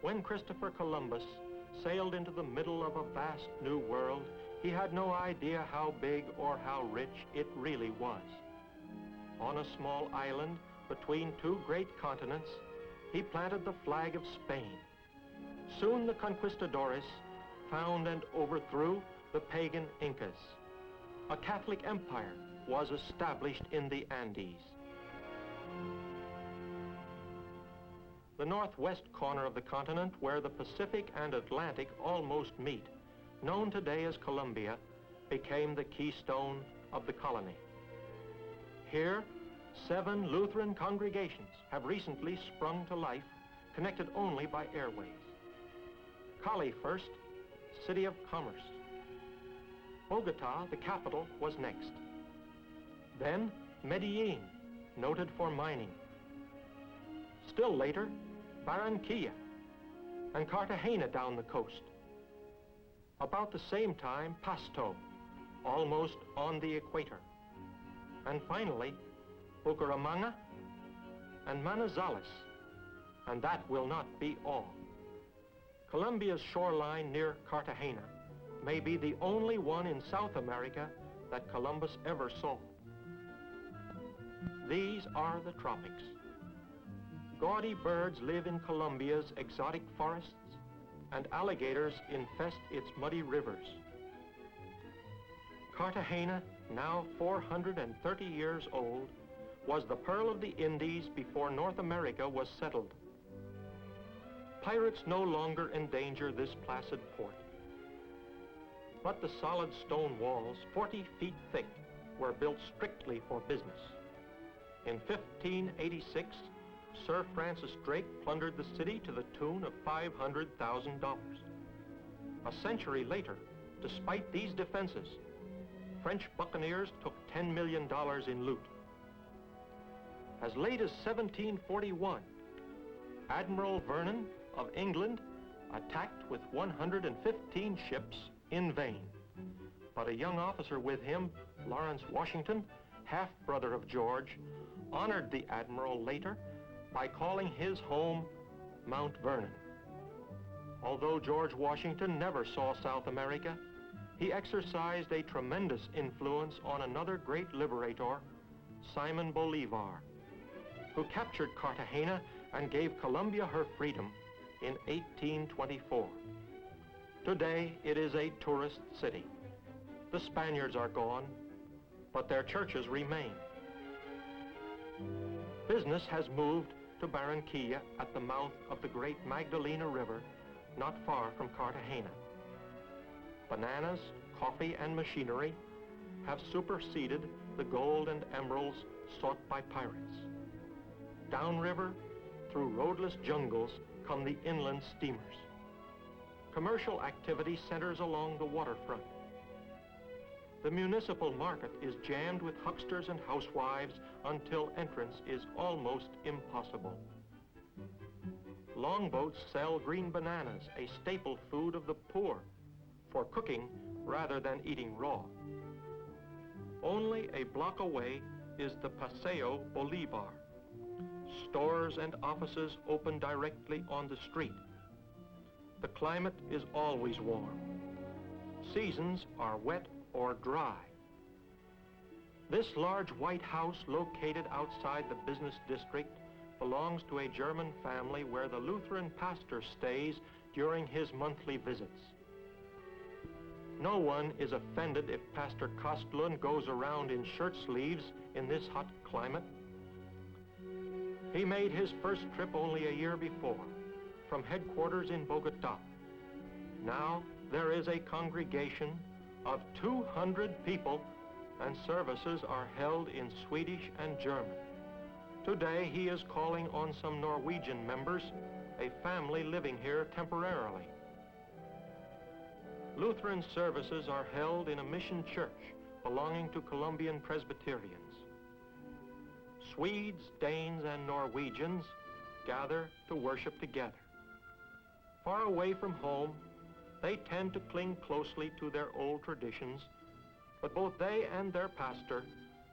When Christopher Columbus sailed into the middle of a vast new world, he had no idea how big or how rich it really was. On a small island between two great continents, he planted the flag of Spain. Soon the conquistadores found and overthrew the pagan Incas. A Catholic empire was established in the Andes. The northwest corner of the continent, where the Pacific and Atlantic almost meet, known today as Colombia, became the keystone of the colony. Here, 7 Lutheran congregations have recently sprung to life, connected only by airways. Cali first, city of commerce. Bogota, the capital, was next. Then Medellin, noted for mining. Still later, Barranquilla and Cartagena down the coast. About the same time, Pasto, almost on the equator. And finally, Bucaramanga and Manizales, and that will not be all. Colombia's shoreline near Cartagena may be the only one in South America that Columbus ever saw. These are the tropics. Gaudy birds live in Colombia's exotic forests, and alligators infest its muddy rivers. Cartagena, now 430 years old, was the pearl of the Indies before North America was settled. Pirates no longer endanger this placid port. But the solid stone walls, 40 feet thick, were built strictly for business. In 1586, Sir Francis Drake plundered the city to the tune of $500,000. A century later, despite these defenses, French buccaneers took $10 million in loot. As late as 1741, Admiral Vernon of England attacked with 115 ships in vain. But a young officer with him, Lawrence Washington, half-brother of George, honored the admiral later by calling his home Mount Vernon. Although George Washington never saw South America, he exercised a tremendous influence on another great liberator, Simon Bolivar, who captured Cartagena and gave Colombia her freedom in 1824. Today, it is a tourist city. The Spaniards are gone, but their churches remain. Business has moved to Barranquilla at the mouth of the great Magdalena River, not far from Cartagena. Bananas, coffee, and machinery have superseded the gold and emeralds sought by pirates. Downriver, through roadless jungles, come the inland steamers. Commercial activity centers along the waterfront. The municipal market is jammed with hucksters and housewives until entrance is almost impossible. Longboats sell green bananas, a staple food of the poor, for cooking rather than eating raw. Only a block away is the Paseo Bolivar. Stores and offices open directly on the street. The climate is always warm. Seasons are wet or dry. This large white house located outside the business district belongs to a German family where the Lutheran pastor stays during his monthly visits. No one is offended if Pastor Kostlund goes around in shirt sleeves in this hot climate. He made his first trip only a year before, from headquarters in Bogota. Now there is a congregation of 200 people, and services are held in Swedish and German. Today he is calling on some Norwegian members, a family living here temporarily. Lutheran services are held in a mission church belonging to Colombian Presbyterians. Swedes, Danes, and Norwegians gather to worship together. Far away from home, they tend to cling closely to their old traditions, but both they and their pastor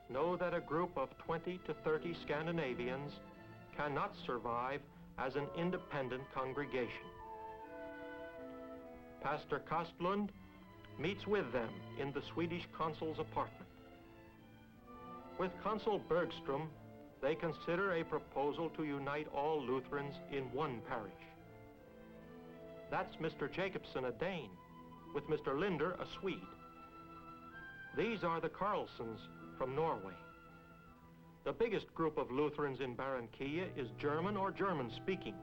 know that a group of 20 to 30 Scandinavians cannot survive as an independent congregation. Pastor Kostlund meets with them in the Swedish consul's apartment. With Consul Bergstrom, they consider a proposal to unite all Lutherans in one parish. That's Mr. Jacobson, a Dane, with Mr. Linder, a Swede. These are the Carlsons from Norway. The biggest group of Lutherans in Barranquilla is German or German-speaking.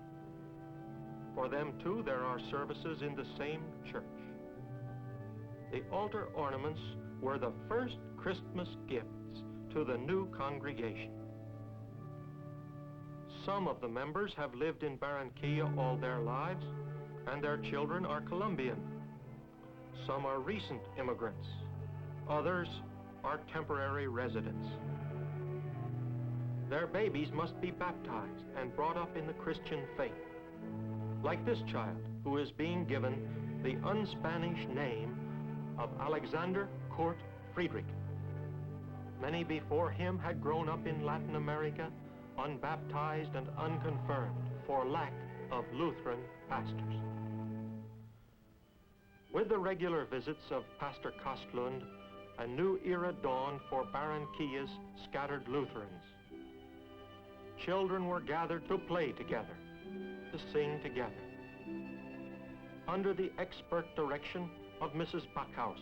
For them, too, there are services in the same church. The altar ornaments were the first Christmas gifts to the new congregation. Some of the members have lived in Barranquilla all their lives, and their children are Colombian. Some are recent immigrants. Others are temporary residents. Their babies must be baptized and brought up in the Christian faith, like this child who is being given the un-Spanish name of Alexander Kurt Friedrich. Many before him had grown up in Latin America, unbaptized and unconfirmed for lack of Lutheran pastors. With the regular visits of Pastor Kostlund, a new era dawned for Barranquilla's scattered Lutherans. Children were gathered to play together, to sing together, under the expert direction of Mrs. Backhaus.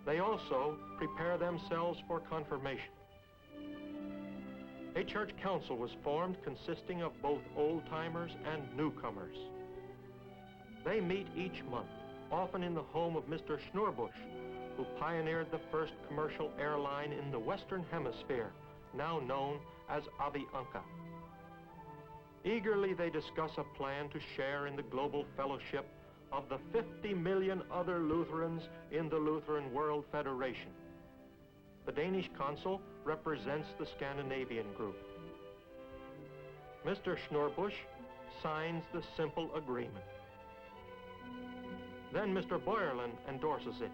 They also prepare themselves for confirmation. A church council was formed consisting of both old-timers and newcomers. They meet each month, often in the home of Mr. Schnurbusch, who pioneered the first commercial airline in the Western Hemisphere, now known as Avianca. Eagerly they discuss a plan to share in the global fellowship of the 50 million other Lutherans in the Lutheran World Federation. The Danish consul represents the Scandinavian group. Mr. Schnurbusch signs the simple agreement. Then Mr. Beuerlein endorses it.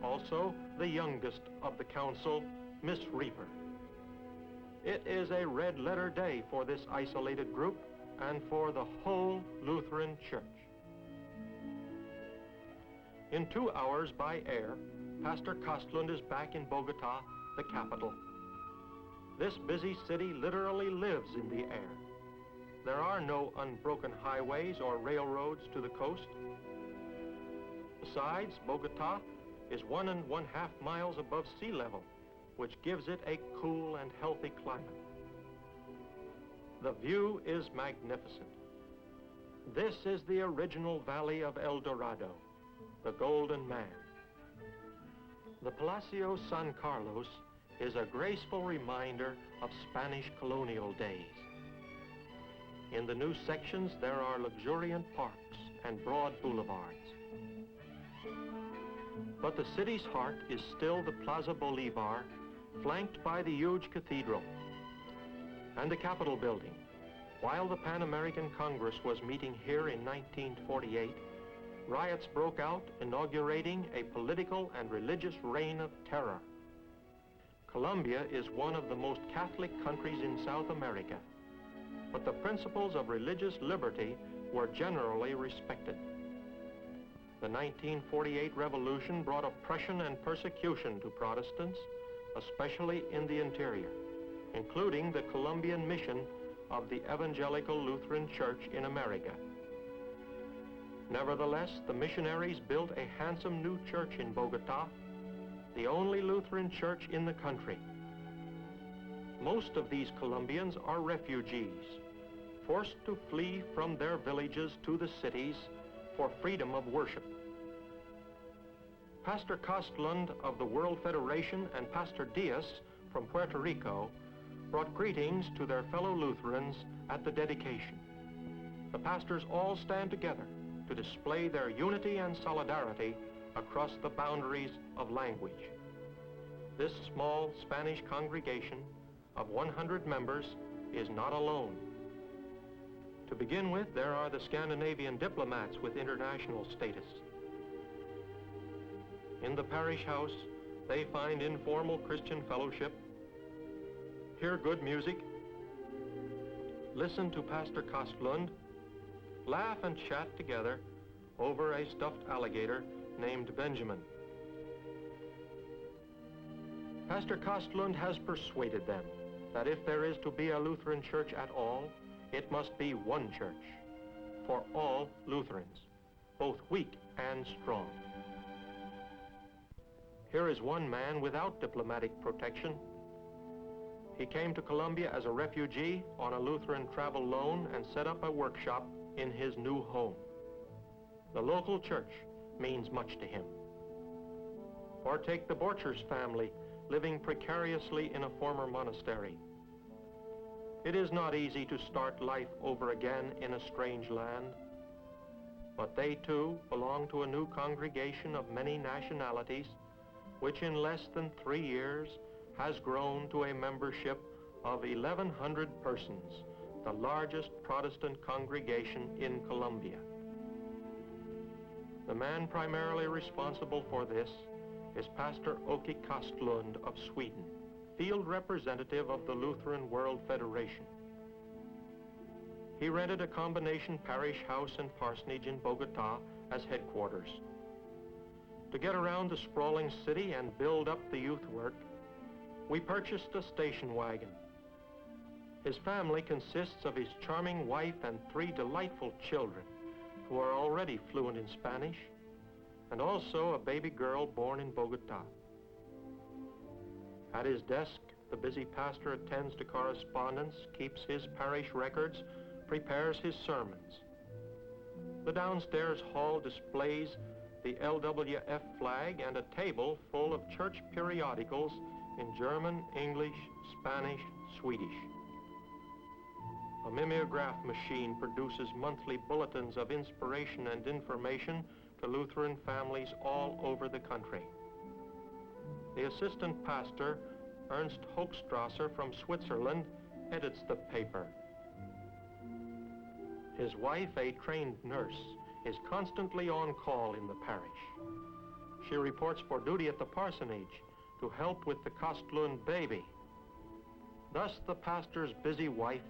Also, the youngest of the council, Miss Reaper. It is a red-letter day for this isolated group and for the whole Lutheran Church. In 2 hours by air, Pastor Kostlund is back in Bogota, the capital. This busy city literally lives in the air. There are no unbroken highways or railroads to the coast. Besides, Bogota is 1.5 miles above sea level, which gives it a cool and healthy climate. The view is magnificent. This is the original valley of El Dorado, the Golden Man. The Palacio San Carlos is a graceful reminder of Spanish colonial days. In the new sections, there are luxuriant parks and broad boulevards. But the city's heart is still the Plaza Bolivar, flanked by the huge cathedral and the Capitol building. While the Pan American Congress was meeting here in 1948, riots broke out, inaugurating a political and religious reign of terror. Colombia is one of the most Catholic countries in South America, but the principles of religious liberty were generally respected. The 1948 revolution brought oppression and persecution to Protestants, especially in the interior, including the Colombian mission of the Evangelical Lutheran Church in America. Nevertheless, the missionaries built a handsome new church in Bogota, the only Lutheran church in the country. Most of these Colombians are refugees, forced to flee from their villages to the cities for freedom of worship. Pastor Kostlund of the World Federation and Pastor Diaz from Puerto Rico brought greetings to their fellow Lutherans at the dedication. The pastors all stand together to display their unity and solidarity across the boundaries of language. This small Spanish congregation of 100 members is not alone. To begin with, there are the Scandinavian diplomats with international status. In the parish house, they find informal Christian fellowship, hear good music, listen to Pastor Kostlund, laugh and chat together over a stuffed alligator named Benjamin. Pastor Kostlund has persuaded them that if there is to be a Lutheran church at all, it must be one church for all Lutherans, both weak and strong. Here is one man without diplomatic protection. He came to Columbia as a refugee on a Lutheran travel loan and set up a workshop in his new home. The local church means much to him. Or take the Borchers family living precariously in a former monastery. It is not easy to start life over again in a strange land, but they too belong to a new congregation of many nationalities, which in less than 3 years has grown to a membership of 1,100 persons, the largest Protestant congregation in Columbia. The man primarily responsible for this is Pastor Åke Kostlund of Sweden, field representative of the Lutheran World Federation. He rented a combination parish house and parsonage in Bogota as headquarters. To get around the sprawling city and build up the youth work, we purchased a station wagon. His family consists of his charming wife and 3 delightful children who are already fluent in Spanish, and also a baby girl born in Bogota. At his desk, the busy pastor attends to correspondence, keeps his parish records, prepares his sermons. The downstairs hall displays the LWF flag and a table full of church periodicals in German, English, Spanish, Swedish. A mimeograph machine produces monthly bulletins of inspiration and information to Lutheran families all over the country. The assistant pastor, Ernst Hochstrasser from Switzerland, edits the paper. His wife, a trained nurse, is constantly on call in the parish. She reports for duty at the parsonage to help with the Kostlund baby. Thus, the pastor's busy wife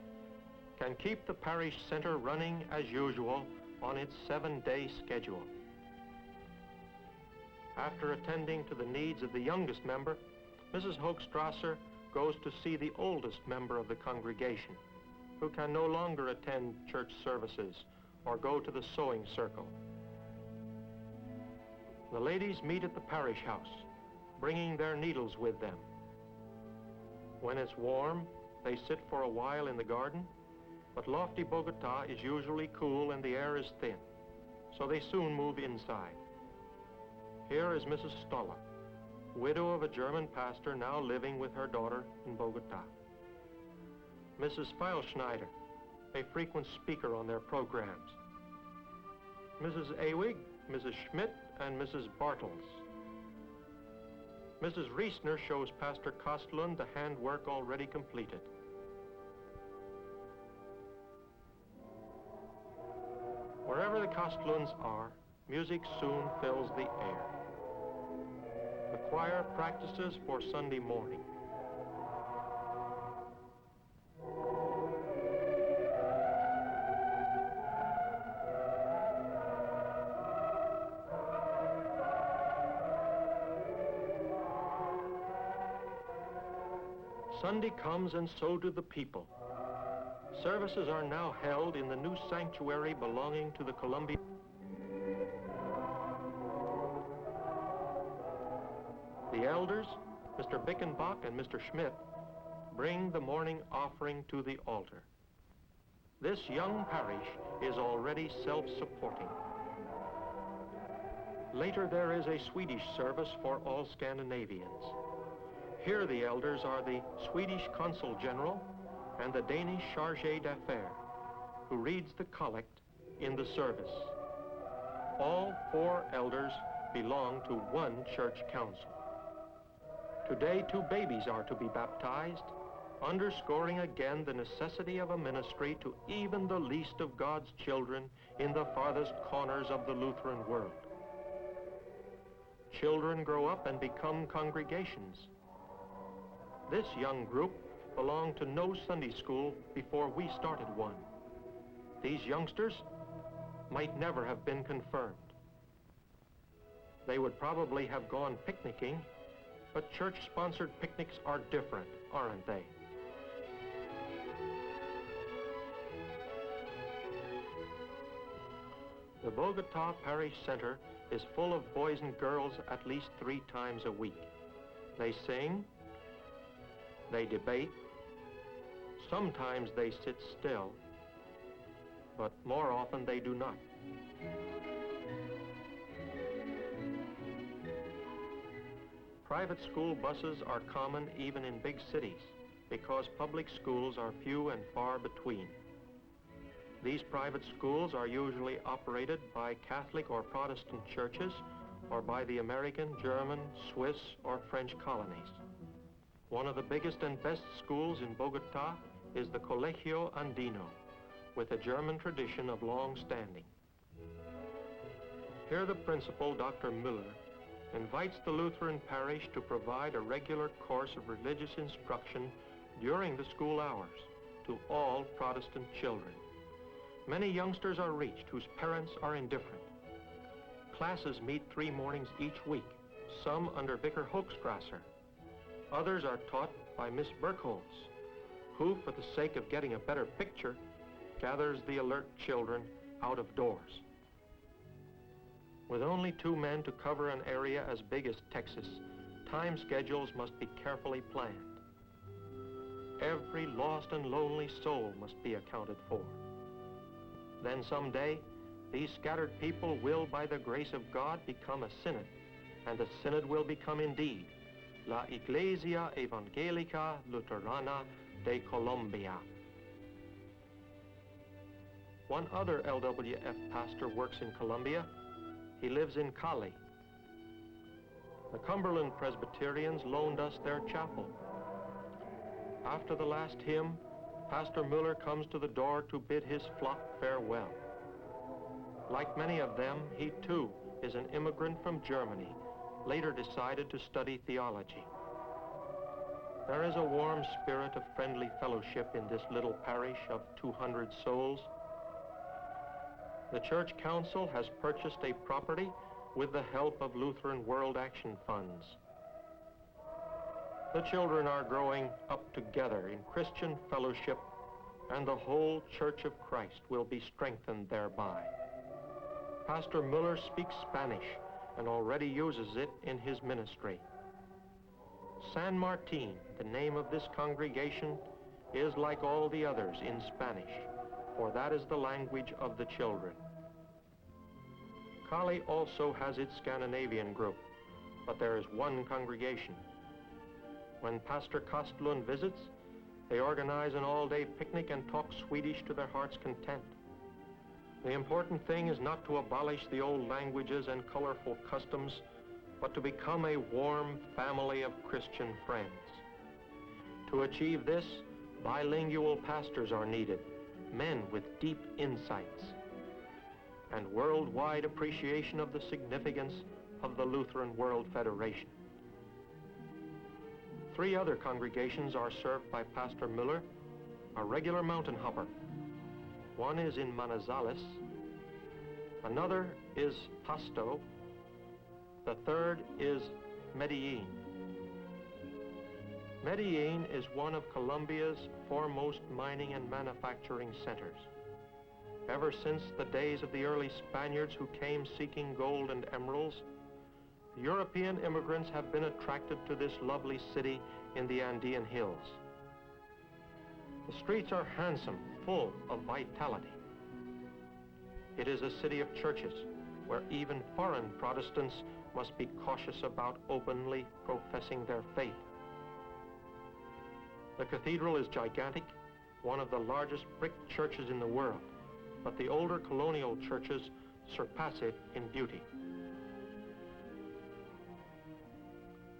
can keep the parish center running as usual on its 7-day schedule. After attending to the needs of the youngest member, Mrs. Hochstrasser goes to see the oldest member of the congregation, who can no longer attend church services or go to the sewing circle. The ladies meet at the parish house, bringing their needles with them. When it's warm, they sit for a while in the garden, but lofty Bogota is usually cool and the air is thin, so they soon move inside. Here is Mrs. Stoller, widow of a German pastor now living with her daughter in Bogota. Mrs. Feilschneider, a frequent speaker on their programs. Mrs. Ewig, Mrs. Schmidt, and Mrs. Bartels. Mrs. Riesner shows Pastor Kostlund the handwork already completed. Wherever the Kostlunds are, music soon fills the air. The choir practices for Sunday morning. Sunday comes and so do the people. Services are now held in the new sanctuary belonging to the Columbia. The elders, Mr. Bickenbach and Mr. Schmidt, bring the morning offering to the altar. This young parish is already self-supporting. Later there is a Swedish service for all Scandinavians. Here the elders are the Swedish Consul General and the Danish Chargé d'Affaires, who reads the collect in the service. All 4 elders belong to one church council. Today, 2 babies are to be baptized, underscoring again the necessity of a ministry to even the least of God's children in the farthest corners of the Lutheran world. Children grow up and become congregations. This young group belonged to no Sunday school before we started one. These youngsters might never have been confirmed. They would probably have gone picnicking, but church-sponsored picnics are different, aren't they? The Bogota Parish Center is full of boys and girls at least 3 times a week. They sing, they debate, sometimes they sit still, but more often they do not. Private school buses are common even in big cities because public schools are few and far between. These private schools are usually operated by Catholic or Protestant churches or by the American, German, Swiss, or French colonies. One of the biggest and best schools in Bogota is the Colegio Andino, with a German tradition of long standing. Here the principal, Dr. Müller, invites the Lutheran parish to provide a regular course of religious instruction during the school hours to all Protestant children. Many youngsters are reached whose parents are indifferent. Classes meet 3 mornings each week, some under Vicar Hochstrasser. Others are taught by Miss Berkholz, who, for the sake of getting a better picture, gathers the alert children out of doors. With only 2 men to cover an area as big as Texas, time schedules must be carefully planned. Every lost and lonely soul must be accounted for. Then someday, these scattered people will, by the grace of God, become a synod, and the synod will become indeed La Iglesia Evangelica Luterana de Colombia. One other LWF pastor works in Colombia. He lives in Cali. The Cumberland Presbyterians loaned us their chapel. After the last hymn, Pastor Müller comes to the door to bid his flock farewell. Like many of them, he too is an immigrant from Germany, later decided to study theology. There is a warm spirit of friendly fellowship in this little parish of 200 souls. The Church Council has purchased a property with the help of Lutheran World Action funds. The children are growing up together in Christian fellowship, and the whole Church of Christ will be strengthened thereby. Pastor Müller speaks Spanish and already uses it in his ministry. San Martin, the name of this congregation, is like all the others in Spanish, for that is the language of the children. Cali also has its Scandinavian group, but there is one congregation. When Pastor Kostlund visits, they organize an all-day picnic and talk Swedish to their heart's content. The important thing is not to abolish the old languages and colorful customs, but to become a warm family of Christian friends. To achieve this, bilingual pastors are needed, men with deep insights, and worldwide appreciation of the significance of the Lutheran World Federation. 3 other congregations are served by Pastor Müller, a regular mountain hopper. One is in Manizales, another is Pasto, the third is Medellin. Medellin is one of Colombia's foremost mining and manufacturing centers. Ever since the days of the early Spaniards who came seeking gold and emeralds, European immigrants have been attracted to this lovely city in the Andean hills. The streets are handsome, full of vitality. It is a city of churches where even foreign Protestants must be cautious about openly professing their faith. The cathedral is gigantic, one of the largest brick churches in the world, but the older colonial churches surpass it in beauty.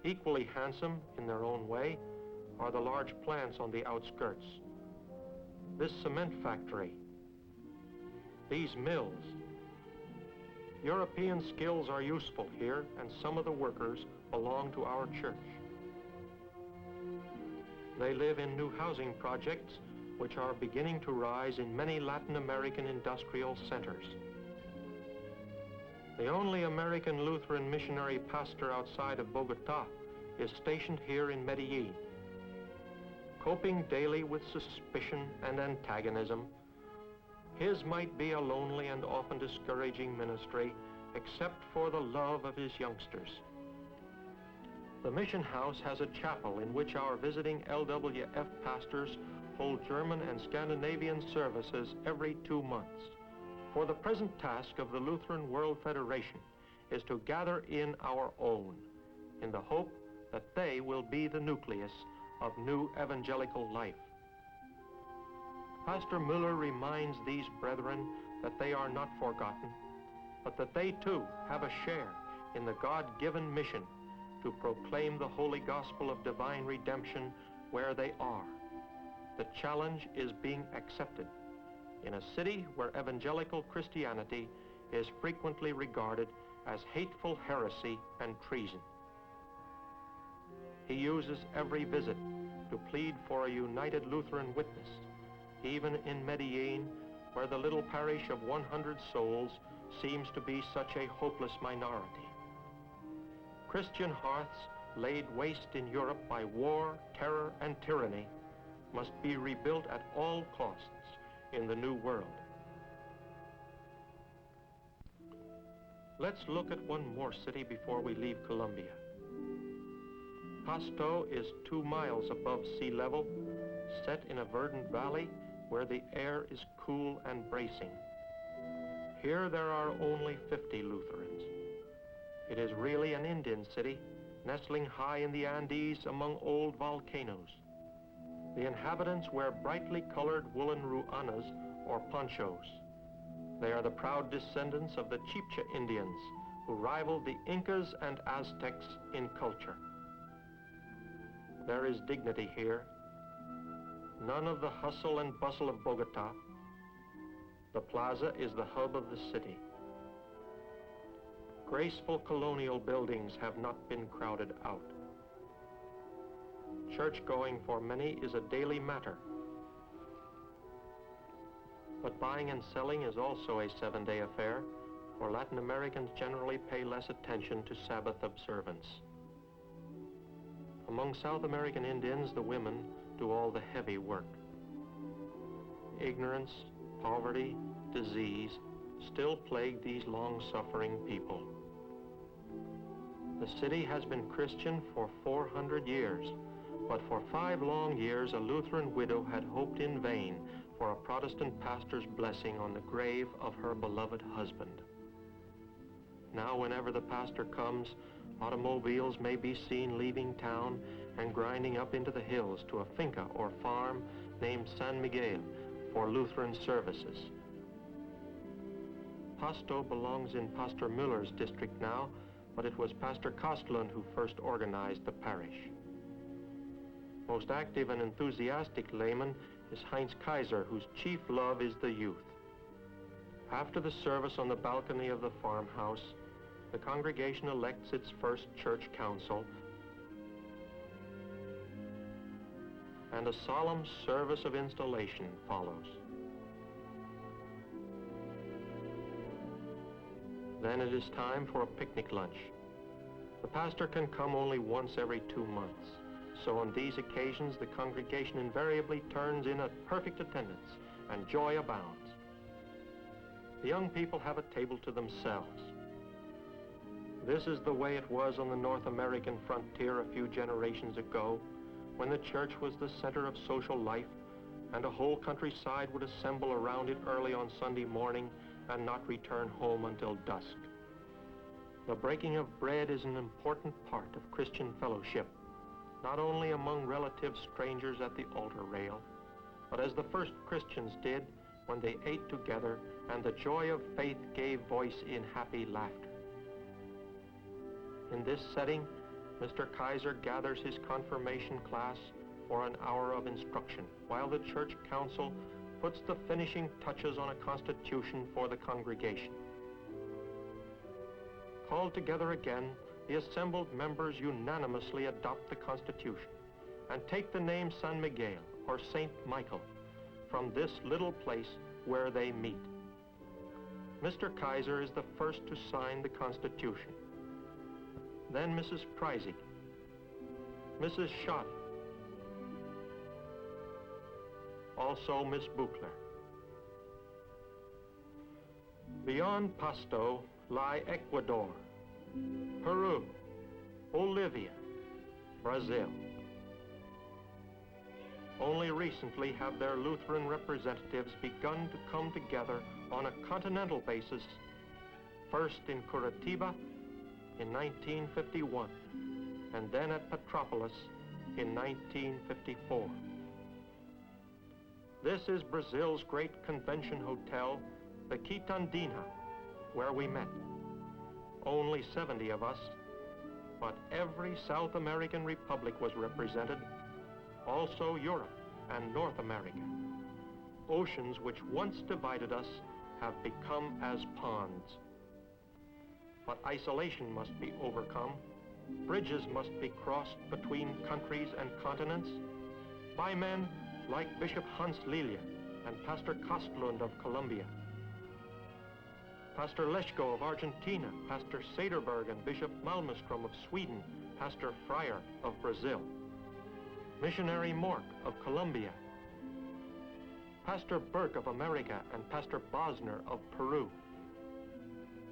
Equally handsome in their own way are the large plants on the outskirts. This cement factory, these mills. European skills are useful here, and some of the workers belong to our church. They live in new housing projects which are beginning to rise in many Latin American industrial centers. The only American Lutheran missionary pastor outside of Bogota is stationed here in Medellin. Coping daily with suspicion and antagonism, his might be a lonely and often discouraging ministry, except for the love of his youngsters. The mission house has a chapel in which our visiting LWF pastors hold German and Scandinavian services every 2 months. For the present task of the Lutheran World Federation is to gather in our own, in the hope that they will be the nucleus of new evangelical life. Pastor Müller reminds these brethren that they are not forgotten, but that they too have a share in the God-given mission to proclaim the holy gospel of divine redemption where they are. The challenge is being accepted in a city where evangelical Christianity is frequently regarded as hateful heresy and treason. He uses every visit to plead for a united Lutheran witness, even in Medellin, where the little parish of 100 souls seems to be such a hopeless minority. Christian hearths laid waste in Europe by war, terror, and tyranny must be rebuilt at all costs in the New World. Let's look at one more city before we leave Colombia. Pasto is 2 miles above sea level, set in a verdant valley where the air is cool and bracing. Here there are only 50 Lutherans. It is really an Indian city, nestling high in the Andes among old volcanoes. The inhabitants wear brightly colored woolen ruanas or ponchos. They are the proud descendants of the Chibcha Indians, who rivaled the Incas and Aztecs in culture. There is dignity here, none of the hustle and bustle of Bogota. The plaza is the hub of the city. Graceful colonial buildings have not been crowded out. Church-going for many is a daily matter. But buying and selling is also a 7-day affair, for Latin Americans generally pay less attention to Sabbath observance. Among South American Indians, the women do all the heavy work. Ignorance, poverty, disease still plague these long-suffering people. The city has been Christian for 400 years, but for 5 long years a Lutheran widow had hoped in vain for a Protestant pastor's blessing on the grave of her beloved husband. Now, whenever the pastor comes, automobiles may be seen leaving town and grinding up into the hills to a finca or farm named San Miguel for Lutheran services. Pasto belongs in Pastor Müller's district now, but it was Pastor Kostlund who first organized the parish. Most active and enthusiastic layman is Heinz Kaiser, whose chief love is the youth. After the service on the balcony of the farmhouse, the congregation elects its first church council, and a solemn service of installation follows. Then it is time for a picnic lunch. The pastor can come only once every 2 months, so on these occasions the congregation invariably turns in at perfect attendance and joy abounds. The young people have a table to themselves. This is the way it was on the North American frontier a few generations ago, when the church was the center of social life and a whole countryside would assemble around it early on Sunday morning and not return home until dusk. The breaking of bread is an important part of Christian fellowship, not only among relative strangers at the altar rail, but as the first Christians did when they ate together and the joy of faith gave voice in happy laughter. In this setting, Mr. Kaiser gathers his confirmation class for an hour of instruction, while the church council puts the finishing touches on a constitution for the congregation. Called together again, the assembled members unanimously adopt the constitution, and take the name San Miguel or Saint Michael from this little place where they meet. Mr. Kaiser is the first to sign the Constitution. Then Mrs. Preisig, Mrs. Schott, also Miss Buchler. Beyond Pasto lie Ecuador, Peru, Bolivia, Brazil. Only recently have their Lutheran representatives begun to come together on a continental basis, first in Curitiba in 1951, and then at Petrópolis in 1954. This is Brazil's great convention hotel, the Quitandinha, where we met. Only 70 of us, but every South American republic was represented, also Europe and North America. Oceans which once divided us have become as ponds. But isolation must be overcome. Bridges must be crossed between countries and continents by men like Bishop Hans Lilia and Pastor Kostlund of Colombia, Pastor Leszko of Argentina, Pastor Sederberg and Bishop Malmström of Sweden, Pastor Fryer of Brazil, Missionary Mork of Colombia, Pastor Burke of America and Pastor Bosner of Peru,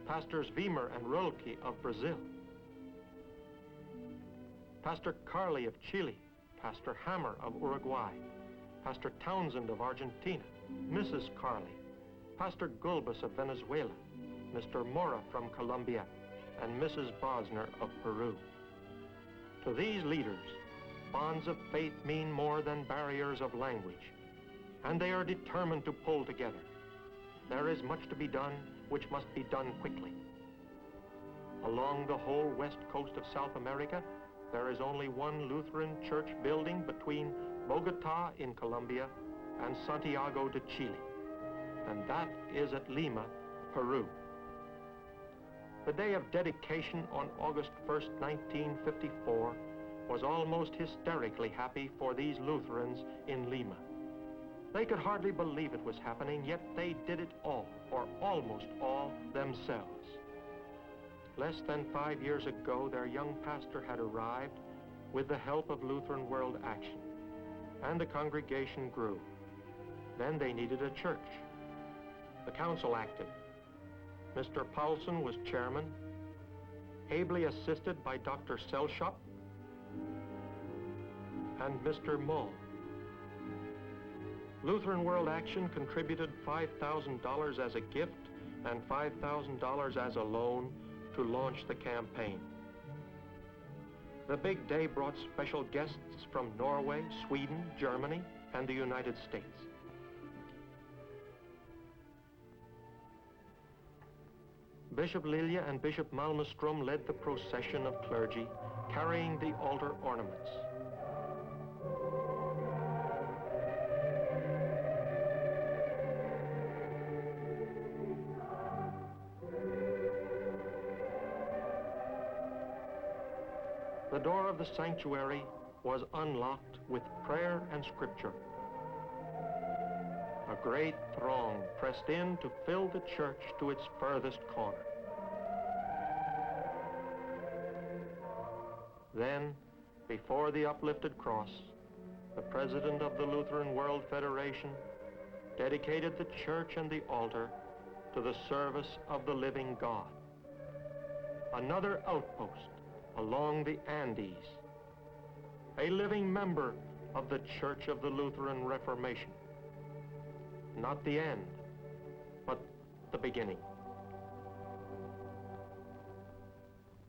Pastors Wiemer and Rolke of Brazil, Pastor Carley of Chile, Pastor Hammer of Uruguay, Pastor Townsend of Argentina, Mrs. Carley, Pastor Gulbis of Venezuela, Mr. Mora from Colombia, and Mrs. Bosner of Peru. To these leaders, bonds of faith mean more than barriers of language, and they are determined to pull together. There is much to be done, which must be done quickly. Along the whole west coast of South America, there is only one Lutheran church building between Bogota in Colombia and Santiago de Chile, and that is at Lima, Peru. The day of dedication on August 1st, 1954, was almost hysterically happy for these Lutherans in Lima. They could hardly believe it was happening, yet they did it all, or almost all, themselves. Less than 5 years ago, their young pastor had arrived with the help of Lutheran World Action, and the congregation grew. Then they needed a church. The council acted. Mr. Paulson was chairman, ably assisted by Dr. Selshop and Mr. Mull. Lutheran World Action contributed $5,000 as a gift and $5,000 as a loan to launch the campaign. The big day brought special guests from Norway, Sweden, Germany, and the United States. Bishop Lilia and Bishop Malmström led the procession of clergy, carrying the altar ornaments. The door of the sanctuary was unlocked with prayer and scripture. A great throng pressed in to fill the church to its furthest corner. Then, before the uplifted cross, the president of the Lutheran World Federation dedicated the church and the altar to the service of the living God. Another outpost along the Andes, a living member of the Church of the Lutheran Reformation. Not the end, but the beginning.